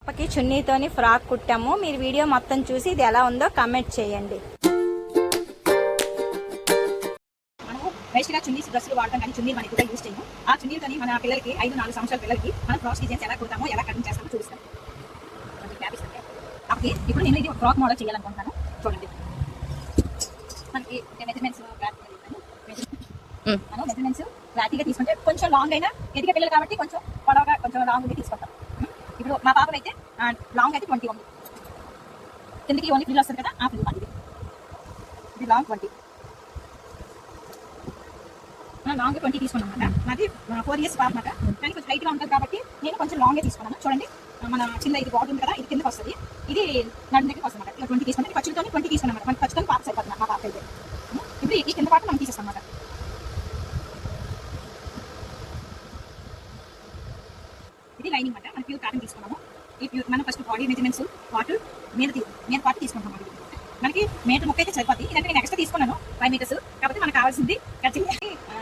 పాపకి చున్నీతోని ఫ్రాక్ కుట్టాము. మీరు వీడియో మొత్తం చూసి ఇది ఎలా ఉందో కామెంట్ చేయండి. మనము వేస్ట్గా చున్నీస్ డ్రెస్సులు వాడతాం కానీ చున్నీ మనకి కూడా యూజ్ చేయము. ఆ చున్నీతోని మన పిల్లలకి 5-4 సంవత్సరాల పిల్లలకి మనం ఫ్రాక్స్ డిజైన్స్ ఎలా కుడతామో ఎలా కటింగ్ చేస్తామో చూస్తాం. ఓకే, ఇప్పుడు నేను ఇది ఫ్రాక్ మోడల్ చేయాలనుకుంటున్నాను. చూడండి, మనకి మెజర్మెంట్స్ మనం మెజర్మెంట్స్ క్లారిటీగా తీసుకుంటే కొంచెం లాంగ్ అయినా ఎదిగే పిల్లలు కాబట్టి కొంచెం పొడవుగా కొంచెం లాంగ్ తీసుకుంటాం. ఇప్పుడు మా పాపలు అయితే లాంగ్ అయితే 20 ఉంది, కిందకి ఓన్లీ ఫ్రిల్ వస్తుంది కదా, ఆ ఫ్రిల్ మనకి ఇది లాంగ్ 20, లాంగ్ 20 తీసుకున్నాం అన్నమాట. నాది 4 years పాప అన్నమాట, కానీ కొంచెం హైట్గా ఉంటుంది కాబట్టి నేను కొంచెం లాంగే తీసుకున్నాను. చూడండి, మన చిన్న ఇది బాడీ ఉంది కదా, ఇది కిందకి వస్తుంది, ఇది నడుము దగ్గరికి వస్తుంది అన్నమాట. ఇలా 20 తీసుకుంటే ఖర్చులతో 20 తీసుకున్నాం అన్నమాట. మన ఖర్చుతో పాప సరిపోతుంది మా పాప అయితే. ఇప్పుడు ఈ కింద పాట మనం తీసేస్తాం అన్నమాట. ఇది లైనింగ్ అన్నమాట. మనం ప్యూర్ కాటన్ తీసుకున్నాము. ఈ ప్యూర్ మనం ఫస్ట్ బాడీ మెజర్మెంట్స్ పాటు మీద పాటు తీసుకుంటాం. మనకి మీటర్ 30 అయితే సరిపోతుంది. ఇదంటే నేను ఎక్స్ట్రా తీసుకున్నాను 5 meters. కాబట్టి మనకు కావాల్సింది ఖచ్చితంగా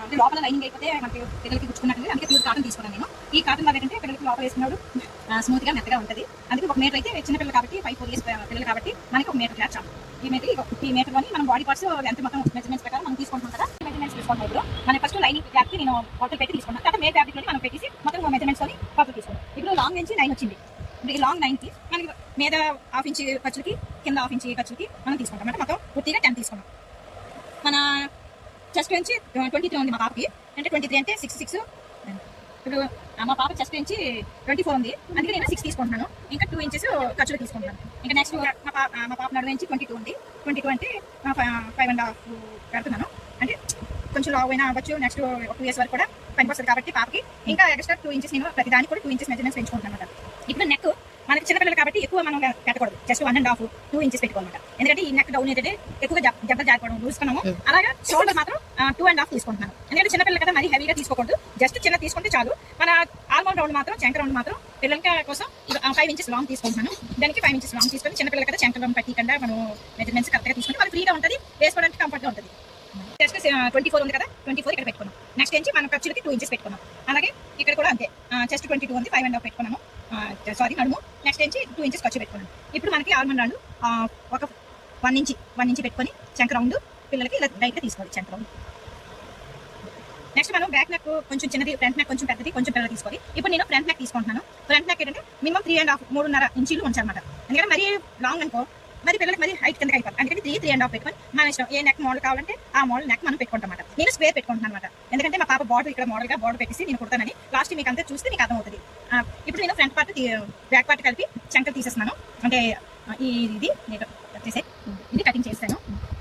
అంటే లోపల లైనింగ్ అయిపోతే మనకి పిల్లలకి గుచ్చుకున్నట్టు, అందుకే ప్యూర్ కాటన్ తీసుకున్నాను నేను. ఈ కాటన్ వల్ల ఏంటంటే పిల్లలకి లోపల వేసుకున్నాడు స్మూత్గా మెత్తగా ఉంటుంది. అందుకే 1 meter అయితే చిన్న పిల్లలు కాబట్టి 5-4 years పిల్లలు కాబట్టి మనకి 1 meter క్లాత్ చాలు. ఈ మీటర్లోని మనం బాడీ పార్ట్స్ ఎంత మొత్తం మెజర్మెంట్స్ ప్రకారం మనం తీసుకుంటాం కదా. మెజర్మెంట్స్ తీసుకుంటాం. ఇప్పుడు మనం ఫస్ట్ లైనింగ్ క్లాత్కి నేను బాటిల్ పెట్టి తీసుకున్నాను. తర్వాత మేల్ ఫ్యాబ్రిక్లోని మనం పెట్టేసి మొత్తం మెజర్మెంట్స్ అని బాటిల్ తీసుకున్నాం. ఇప్పుడు లాంగ్ నుంచి 9 వచ్చింది. ఇప్పుడు ఈ లాంగ్ 9కి మనకి మీద 1/2 inch ఖర్చులకి, కింద 1/2 inch ఖర్చులకి మనం తీసుకుంటాం అంటే మొత్తం పూర్తిగా 10 తీసుకున్నాం. మన చెస్ట్ నుంచి 23 ఉంది మా పాపకి, అంటే 23 అంటే 6. ఇప్పుడు మా పాప చెస్ట్ నుంచి 24 ఉంది, అందుకే నేను 6 తీసుకుంటున్నాను. ఇంకా 2 inches ఖర్చులు తీసుకుంటున్నాను. ఇంకా నెక్స్ట్ మా పాప నడుము నుంచి 22 ఉంది. 22 అంటే 5.5 పెడుతున్నాను. అంటే కొంచెం లావ్ అయినా అవ్వచ్చు. నెక్స్ట్ 2 years వరకు కూడా పనికొస్తుంది కాబట్టి పాపకి ఇంకా ఎక్స్ట్రా 2 inches నేను ప్రతి దానికి కూడా 2 inches మెజర్మెంట్స్ పెంచుకుంటున్నాను అన్నమాట. ఇప్పుడు నెక్ మనకి చిన్నపిల్లలు కాబట్టి ఎక్కువ మనం పెట్టకూడదు, జస్ట్ 1.5-2 inches పెట్టుకోవాలన్నమాట. ఎందుకంటే ఈ నెక్ డౌన్ అయితే ఎక్కువగా జబ్బలు జారిపోవడం చూసుకున్నాము. అలాగా షోల్డర్ మాత్రం 2.5 తీసుకుంటున్నాను. ఎందుకంటే చిన్నపిల్లలు కదా మరీ హెవీగా తీసుకోకూడదు, జస్ట్ చిన్న తీసుకుంటే చాలు. మన ఆల్మౌండ్ రౌండ్ మాత్రం చంక రౌండ్ మాత్రం పిల్లలకి కోసం 5 inches లాంగ్ తీసుకుంటున్నాను. దానికి 5 inches లాంగ్ తీసుకొని చిన్నపిల్లలు కదా చంక రౌండ్ పట్టికుండా మనం మెజర్మెంట్స్ కరెక్ట్గా తీసుకుంటే మనకి ఫ్రీగా ఉంటుంది, వేసుకోవడానికి కంఫర్ట్గా ఉంటుంది. జస్ట్ 24 ఉంది కదా, 24 ఇక్కడ పెట్టుకున్నాం. నెక్స్ట్ నుంచి మనం ఖర్చులకి 2 inches పెట్టుకున్నాం. అలాగే ఇక్కడ కూడా అంతే, చెస్ట్ 22 ఉంది, 5.5 పెట్టుకున్నాము. నడుము నెక్స్ట్ నుంచి 2 inches ఖర్చు పెట్టుకున్నాను. ఇప్పుడు మనకి ఆల్మండ్ రౌండ్ ఒక 1 inch పెట్టుకొని చంక రౌండ్ పిల్లలకి ఇలా లైట్గా తీసుకోవాలి చంక రౌండ్. నెక్స్ట్ మనం బ్యాక్ నెక్ కొంచెం చిన్నది, ఫ్రంట్ నెక్ కొంచెం పెద్దది, కొంచెం పిల్లలు తీసుకోవాలి. ఇప్పుడు నేను ఫ్రంట్ నెక్ తీసుకుంటున్నాను. ఫ్రంట్ నెక్ ఏంటంటే మినిమం 3.5 ఇంచులు ఉంచాలన్నమాట. ఎందుకంటే మరీ లాంగ్ అనుకో మరి పిల్లలకి మరి హైట్ కిందకి అయిపోతుంది. అందుకని 3.5 పెట్టుకొని మన ఇష్టం ఏ నెక్ మోడల్ కావాలంటే ఆ మోడల్ నెక్ మనం పెట్టుకుంటాం అన్నమాట. నేను స్క్వేర్ పెట్టుకుంటాను అనమాట. ఎందుకంటే మా పాప బార్డర్ ఇక్కడ మోడల్గా బార్డర్ పెట్టేసి నేను కుడతానని లాస్ట్ మీకు అంతా చూస్తే మీకు అర్థమవుతుంది. ఇప్పుడు నేను ఫ్రంట్ పార్ట్ బ్యాక్ పార్ట్ కలిపి చంకలు తీసేస్తున్నాను. అంటే ఇది ఇది కటింగ్ చేస్తాను.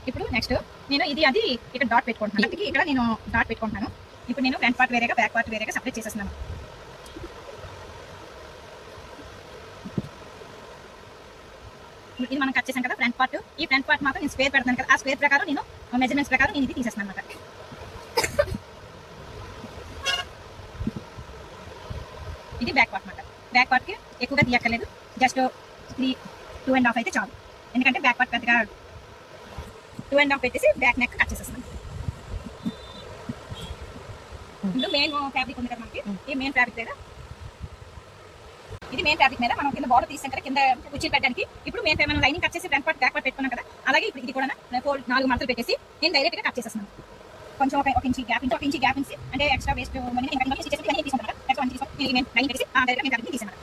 ఇప్పుడు నెక్స్ట్ నేను ఇది అది ఇక్కడ డాట్ పెట్టుకుంటున్నాను. ఇక్కడ నేను డాట్ పెట్టుకుంటున్నాను. ఇప్పుడు నేను ఫ్రంట్ పార్ట్ వేరేగా బ్యాక్ పార్ట్ వేరేగా సపరేట్ చేసేస్తున్నాను. ఇది మనం కట్ చేసాం కదా ఫ్రంట్ పార్ట్. ఈ ఫ్రంట్ పార్ట్ మాత్రం నేను స్క్వేర్ పెడతాను కదా, ఆ స్క్వేర్ ప్రకారం నేను మెజర్మెంట్స్ ప్రకారం నేను ఇది తీసేస్తాను అనమాట. ఇది బ్యాక్ పార్ట్ అనమాట. బ్యాక్ పార్ట్కి ఎక్కువగా తీయక్కర్లేదు, జస్ట్ 2.5 అయితే చాలు. ఎందుకంటే బ్యాక్ పార్ట్ పెద్దగా 2.5 పెట్టేసి బ్యాక్ నెక్ కట్ చేసేస్తాను. ఇప్పుడు మెయిన్ ఫ్యాబ్రిక్ ఉంది కదా మనకి, ఈ మెయిన్ ఫ్యాబ్రిక్ దగ్గర ఇది మెయిన్ ఫ్యాబ్రిక్ మీద మనం కింద బార్డర్ తీసాం కదా, కింద కుర్చీలు పెట్టడానికి. ఇప్పుడు మనం లైనింగ్ కట్ చేసి ఫ్రంట్ పార్ట్ బ్యాక్ పార్ట్ పెట్టుకున్నాం కదా, అలాగే ఇప్పుడు ఇది కూడా 4 మడతలు పెట్టేసి నేను డైరెక్ట్గా కట్ చేసేస్తున్నాను. కొంచెం ఒక ఇంచ్ గ్యాప్ ఇచ్చి అంటే ఎక్స్ట్రా వేస్ట్ తీసుకుంటాను. లైన్ పెట్టేసి డైరెక్ట్గా నేను తీసాను.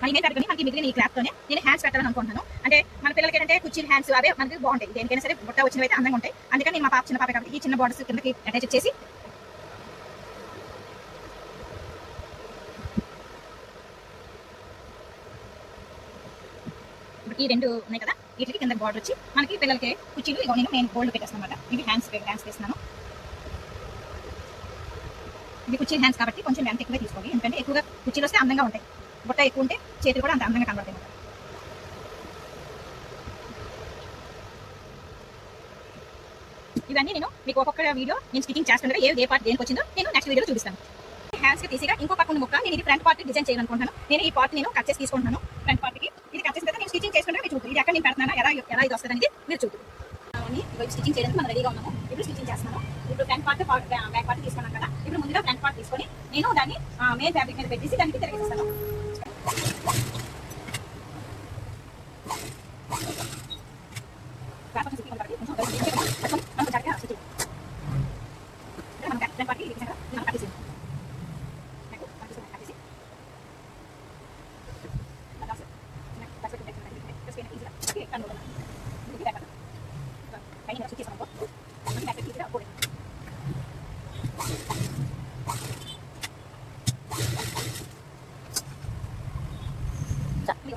మళ్ళీ మెయిన్ ఫ్యాబ్రిక్ మనకి మిగిలిన ఈ క్లాత్తోనే నేను హ్యాండ్స్ పెట్టాలని అనుకుంటున్నాను. అంటే మన పిల్లలకి ఏంటంటే కుర్చీలు హ్యాండ్స్ అవే మనకి బాగుంటాయి, దేనికైనా సరే బుట్ట వచ్చినవి అయితే అందంగా ఉంటాయి. అందుకని నేను మా పాప చిన్న పాప కాబట్టి ఈ చిన్న బార్డర్స్ కిందకి అటాచ్ చేసి ఈ 2 ఉన్నాయి కదా, వీటికి కింద బార్డర్ వచ్చి మనకి పిల్లలకి కుర్చీలు ఇగో నేను గోల్డ్ పెట్టేస్తాను అనమాట. ఇవి హ్యాండ్స్ వేస్తున్నాను. ఇది కుర్చీ హ్యాండ్స్ కాబట్టి కొంచెం లెంత్ ఎక్కువే తీసుకోవాలి. ఎందుకంటే ఎక్కువగా కుర్చీలు వస్తే అందంగా ఉంటాయి, బుట్ట ఎక్కువ ఉంటే చేతులు కూడా అంత అందంగా కనబడతాయి అన్నమాట. ఇవన్నీ నేను మీకు ఒక్కొక్క వీడియో నేను స్టిచింగ్ చేస్తుంటే ఏ పార్ట్ దేనికి వచ్చిందో నేను నెక్స్ట్ వీడియోలో చూపిస్తాను. హ్యాండ్స్కి తీసిగా ఇంకో పక్కన ముక్క నేను ఇది ఫ్రంట్ పార్ట్ డిజైన్ చేయాలనుకుంటున్నాను. నేను ఈ పార్ట్ నేను కట్ చేసి తీసుకుంటున్నాను. ఫ్రంట్ పార్ట్కి ఇది కట్ చేసిన తర్వాత నేను స్టిచింగ్ చేసుకుంటే మీరు చూద్దాం. ఇది ఎక్కడ నేను పెడుతున్నాను, ఎలా ఇది వస్తుంది అనేది మీరు చూద్దాం. స్టిచింగ్ చేయడానికి మనం రెడీగా ఉన్నాము. ఇప్పుడు స్టిచింగ్ చేస్తున్నాను. ఇప్పుడు ఫ్రంట్ పార్ట్ బ్యాక్ పార్ట్ తీసుకున్నాను కదా, ఇప్పుడు ముందుగా ఫ్రంట్ పార్ట్ తీసుకొని నేను దాన్ని మెయిన్ ఫ్యాబ్రిక్ మీద పెట్టేసి దానికి తిరిగేస్తాను.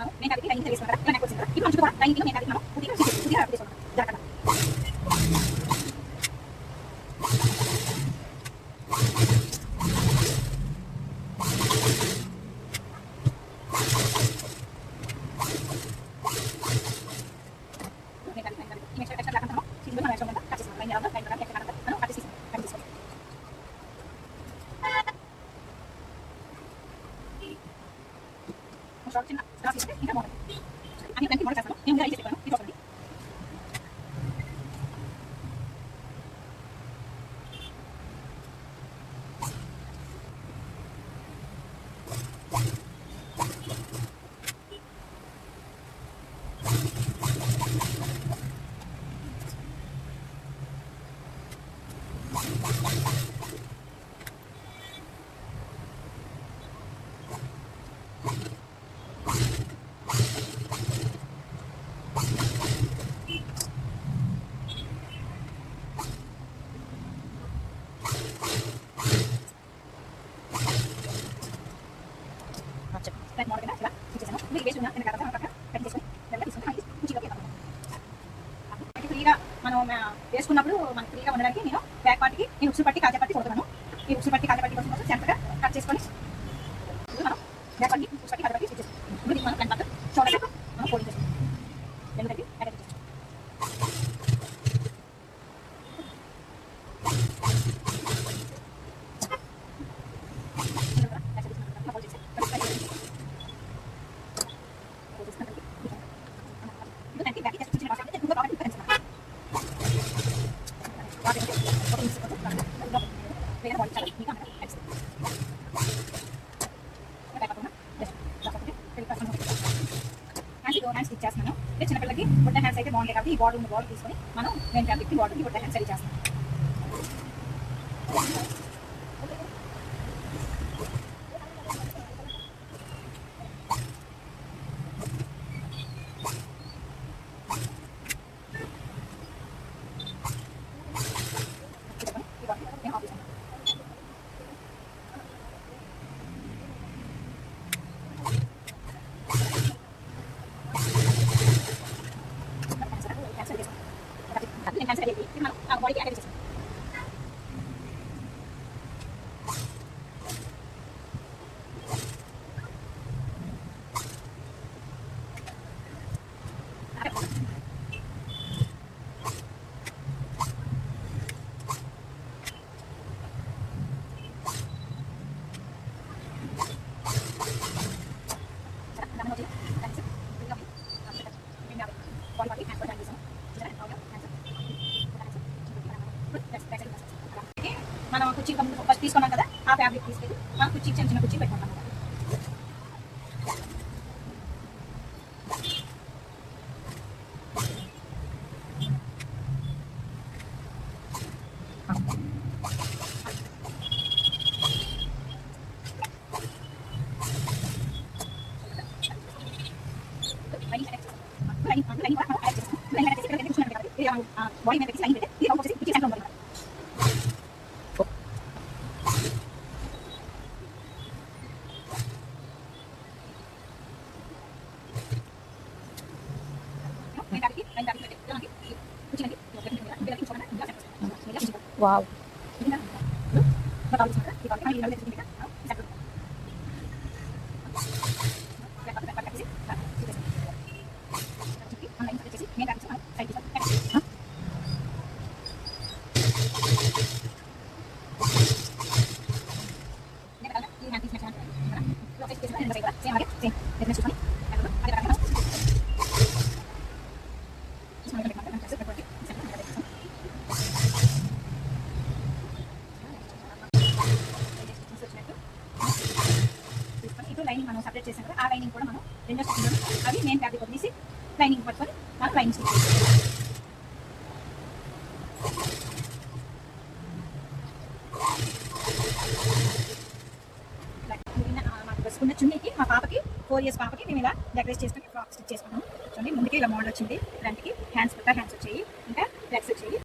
మనం నేను కాబట్టి లైనింగ్ వేసుకున్నాం కదా, ఇలా నెక్ వచ్చింది కదా, ఇప్పుడు మనం కూడా లైనింగ్ నేను కాబట్టి మనం పూర్తిగా వేసుకున్నాం జాగ్రత్తగా. చిన్న స్టార్ట్ చేస్తే ఇంకా బాగుంటుంది. అని దానికి మోడల్ చేస్తాను నేను అయితే చెప్పాను ఇది ఒకటి. లైక్ మోడల్ ఇలా ఇచ్చేసాను. మీకు వేసి ఉన్న నేను కదా పక్కన కట్ చేసుకొని ఇలా తీసుకొని కుర్చీలోకి వెళ్తాను. ఫ్రీగా మనం వేసుకున్నప్పుడు మనకి ఫ్రీగా ఉండడానికి నేను బ్యాక్ పార్ట్కి ఈ ఉక్సు పట్టి కాజా పట్టి కొడుతున్నాను. ఈ ఉక్సు పట్టి కాజా పట్టి కోసం సెంటర్గా కట్ చేసుకొని మనం బ్యాక్ పార్ట్కి ఉక్సు పట్టి కాజా పట్టి స్టిచ్ చేస్తాం. ఇప్పుడు మనం ఫ్రంట్ పార్ట్ షోల్డర్ మనం ఫోల్డింగ్ చేస్తాం. ఎందుకంటే అటాచ్ చేస్తాం. హ్యాండ్స్ స్టిచ్ చేస్తున్నాను. చిన్నపిల్లకి బుట్ట హ్యాండ్స్ అయితే బాగుంటాయి కాబట్టి ఈ బార్డర్ తీసుకొని మనం నేను ఫ్యాబ్రిక్కి బార్డర్కి బుట్ట హ్యాండ్స్ రెడీ చేస్తాను. మనం కుర్చీ ఫస్ట్ తీసుకున్నాం కదా, ఆ ఫ్యాబ్రిక్ తీసుకెళ్ళి మనం కుర్చీ చిన్న కుర్చీ పెట్టుకుంటాం. బాడీ మీద లైన్ పెట్టి ఇది వచ్చేసి కుర్చీ సెంటర్ ఉంటుంది. వావ్. లైనింగ్ మనం సపరేట్ చేసాం కదా, ఆ లైనింగ్ కూడా మనం రెండో స్టిచ్లో అవి మెయిన్ ఫ్యాబ్రిక్ వదిలేసి లైనింగ్ పట్టుకొని మనం లైనింగ్ స్టిచ్ చేస్తాం. వేసుకున్న చున్నీకి మా పాపకి 4 years పాపకి మేము ఇలా డెకరేట్ చేసుకుని ఫ్రాక్ స్టిచ్ చేసుకున్నాం. చూడండి, ముందుకి ఇలా మోడల్ వచ్చింది, ఫ్రంట్కి హ్యాండ్స్ వచ్చాయి, ఇంకా లెగ్స్ వచ్చాయి.